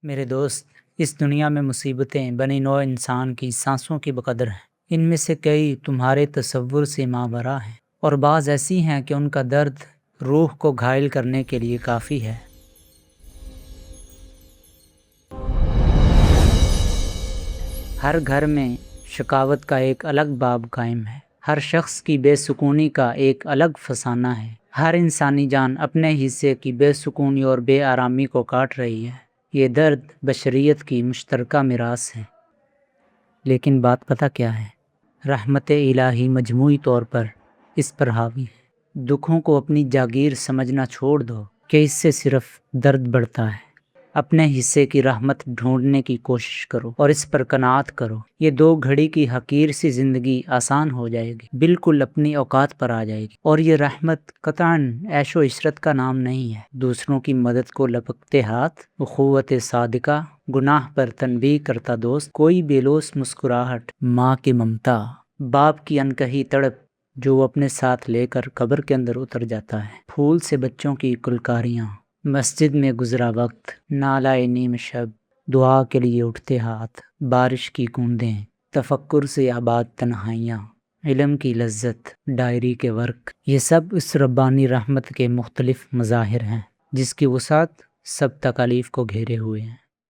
میرے دوست، اس دنیا میں مصیبتیں بنی نوع انسان کی سانسوں کی بقدر ہیں۔ ان میں سے کئی تمہارے تصور سے ماوراء ہیں اور بعض ایسی ہیں کہ ان کا درد روح کو گھائل کرنے کے لیے کافی ہے۔ ہر گھر میں شکاوت کا ایک الگ باب قائم ہے، ہر شخص کی بے سکونی کا ایک الگ فسانہ ہے، ہر انسانی جان اپنے حصے کی بے سکونی اور بے آرامی کو کاٹ رہی ہے۔ یہ درد بشریت کی مشترکہ میراث ہے، لیکن بات پتہ کیا ہے؟ رحمت الہی مجموعی طور پر اس پر حاوی ہے۔ دکھوں کو اپنی جاگیر سمجھنا چھوڑ دو کہ اس سے صرف درد بڑھتا ہے۔ اپنے حصے کی رحمت ڈھونڈنے کی کوشش کرو اور اس پر قناعت کرو۔ یہ 2 گھڑی کی حقیر سی زندگی آسان ہو جائے گی، بالکل اپنی اوقات پر آ جائے گی، اور یہ رحمت قطعاً عیش و عشرت کا نام نہیں ہے۔ دوسروں کی مدد کو لپکتے ہاتھ، اخوت صادقہ، گناہ پر تنبیہ کرتا دوست، کوئی بے لوث مسکراہٹ، ماں کی ممتا، باپ کی انکہی تڑپ جو وہ اپنے ساتھ لے کر قبر کے اندر اتر جاتا ہے، پھول سے بچوں کی کلکاریاں، مسجد میں گزرا وقت، نالائے نیم شب، دعا کے لیے اٹھتے ہاتھ، بارش کی بوندیں، تفکر سے آباد تنہائیاں، علم کی لذت، ڈائری کے ورق، یہ سب اس ربانی رحمت کے مختلف مظاہر ہیں جس کی وسعت سب تکالیف کو گھیرے ہوئے ہیں۔